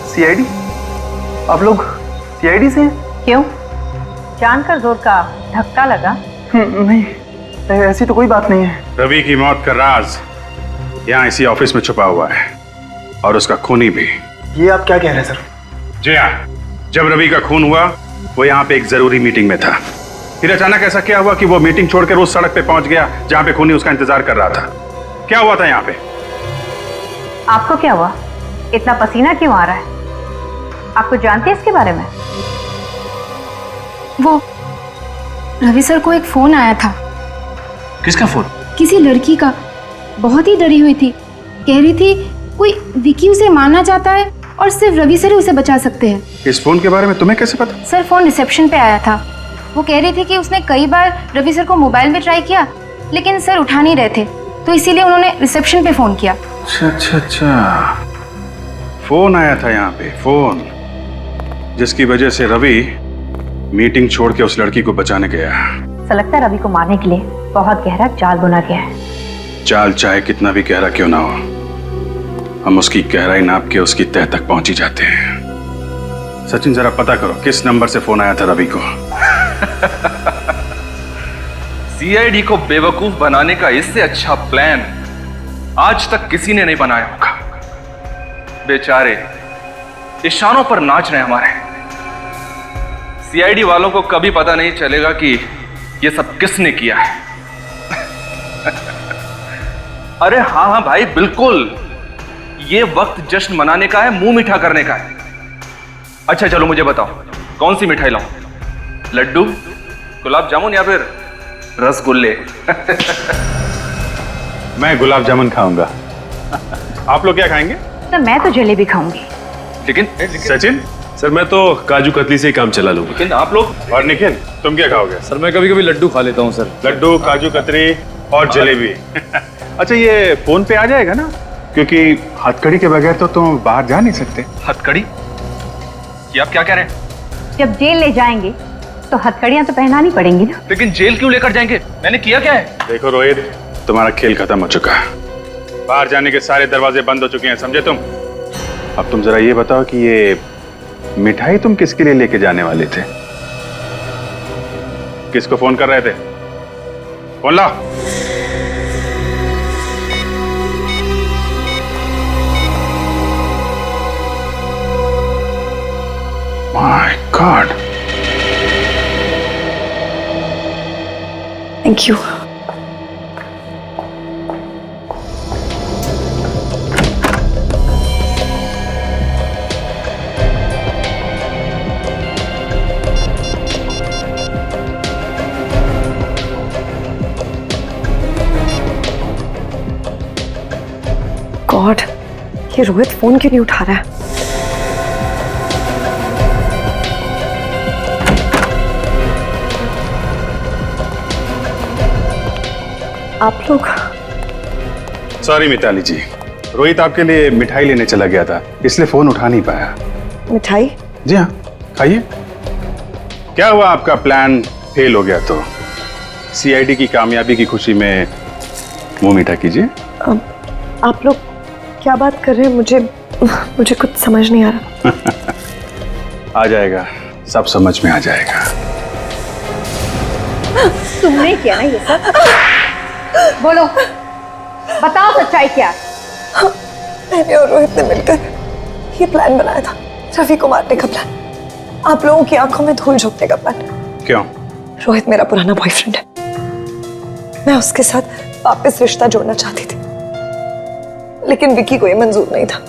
सीआईडी? आप लोग सीआईडी से हैं? क्यों, जानकर जोर का धक्का लगा? नहीं, ऐसी तो कोई बात नहीं है। रवि की मौत का राज यहाँ इसी ऑफिस में छुपा हुआ है, और उसका खूनी भी। ये आप क्या कह रहे हैं सर? जी हाँ, जब रवि का खून हुआ वो यहाँ पे एक जरूरी मीटिंग में था, फिर अचानक ऐसा क्या हुआ कि वो मीटिंग छोड़कर उस सड़क पे पहुंच गया जहाँ पे खूनी उसका इंतजार कर रहा था। क्या हुआ था यहाँ पे? आपको क्या हुआ? इतना पसीना क्यों आ रहा है? आपको जानते हैं इसके बारे में? वो रवि सर को एक फोन आया था। किसका फोन? किसी लड़की का। बहुत ही डरी हुई थी, कह रही थी कोई विकी उसे मारना चाहता है और सिर्फ रवि सर ही उसे बचा सकते हैं। इस फोन के बारे में तुम्हें कैसे पता? सर, फोन रिसेप्शन पे आया था। वो कह रही थी कि उसने कई बार रवि सर को मोबाइल में ट्राई किया, लेकिन सर उठा नहीं रहे थे, तो इसीलिए उन्होंने रिसेप्शन पे फोन किया। अच्छा, फोन आया था यहाँ पे, फोन जिसकी वजह से रवि मीटिंग छोड़ के उस लड़की को बचाने गया। ऐसा लगता है रवि को मारने के लिए बहुत गहरा जाल बुना गया है। जाल चाहे कितना भी गहरा क्यों ना हो, हम उसकी गहराई नाप के उसकी तह तक पहुंच ही जाते हैं। सचिन, जरा पता करो किस नंबर से फोन आया था रवि को। सीआईडी को बेवकूफ बनाने का इससे अच्छा प्लान आज तक किसी ने नहीं बनाया होगा। बेचारे इशारों पर नाच रहे हमारे। सीआईडी वालों को कभी पता नहीं चलेगा कि ये सब किसने किया है। अरे हाँ हाँ भाई, बिल्कुल, ये वक्त जश्न मनाने का है, मुंह मीठा करने का है। अच्छा चलो मुझे बताओ, कौन सी मिठाई लाऊं? लड्डू, गुलाब जामुन या फिर रसगुल्ले? मैं गुलाब जामुन खाऊंगा। आप लोग क्या खाएंगे? तो मैं तो जलेबी खाऊंगी। लेकिन सचिन? सर मैं तो काजू कतली से ही काम चला लूंगा। लेकिन आप लोग? और निखिल, तुम क्या खाओगे? सर मैं कभी कभी लड्डू खा लेता हूँ सर। लड्डू, काजू कतरी और जलेबी। अच्छा, ये फोन पे आ जाएगा ना? क्योंकि हथकड़ी के बगैर तो तुम बाहर जा नहीं सकते। हथकड़ी? ये आप क्या कह रहे हैं? जब जेल ले जाएंगे तो हथकड़ियां तो पहनानी पड़ेंगी ना। लेकिन जेल क्यों लेकर जाएंगे? मैंने किया क्या है? देखो रोहित, तुम्हारा खेल खत्म हो चुका है। बाहर जाने के सारे दरवाजे बंद हो चुके हैं, समझे तुम? अब तुम जरा ये बताओ कि ये मिठाई तुम किसके लिए लेके जाने वाले थे? किसको फोन कर रहे थे? फोन लाओ। My God. Thank you. God, ये रोहित फोन क्यों नहीं उठा रहा है? आप लोग सॉरी मिताली जी, रोहित आपके लिए मिठाई लेने चला गया था, इसलिए फोन उठा नहीं पाया। मिठाई? जी हाँ, खाइए। क्या हुआ, आपका प्लान फेल हो गया तो सीआईडी की कामयाबी की खुशी में मुंह मीठा कीजिए। आप लोग क्या बात कर रहे हैं? मुझे कुछ समझ नहीं आ रहा। आ जाएगा, सब समझ में आ जाएगा। तुमने किया ना ये सब? बोलो, बताओ सच्चाई क्या? मैंने और रोहित ने मिलकर ये प्लान बनाया था, रवि को मारने का प्लान, आप लोगों की आंखों में धूल झोंकने का प्लान। क्यों? रोहित मेरा पुराना बॉयफ्रेंड है, मैं उसके साथ वापस रिश्ता जोड़ना चाहती थी, लेकिन विक्की को ये मंजूर नहीं था।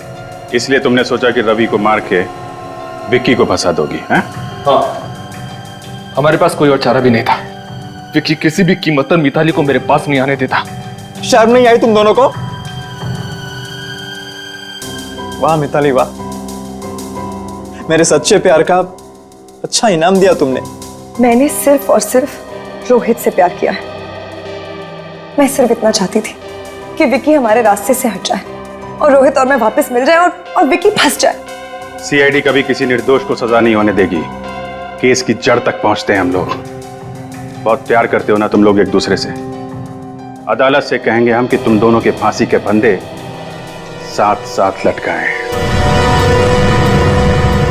इसलिए तुमने सोचा कि रवि को मार के विक्की को फंसा दोगी, हैं? हाँ, हमारे पास कोई और चारा भी नहीं था। विक्की किसी भी कीमत पर मिताली को मेरे पास नहीं आने देता। शर्म नहीं आई तुम दोनों को? वाह मिताली वाह, मेरे सच्चे प्यार का अच्छा इनाम दिया तुमने। मैंने सिर्फ और सिर्फ रोहित से प्यार किया है। मैं सिर्फ इतना चाहती थी कि विक्की हमारे रास्ते से हट जाए और रोहित और मैं वापस मिल जाए और विक्की फंस जाए। सीआईडी कभी किसी निर्दोष को सजा नहीं होने देगी। केस की जड़ तक पहुंचते हैं हम लोग। बहुत प्यार करते हो ना तुम लोग एक दूसरे से। अदालत से कहेंगे हम कि तुम दोनों के फांसी के फंदे साथ साथ लटकाएं।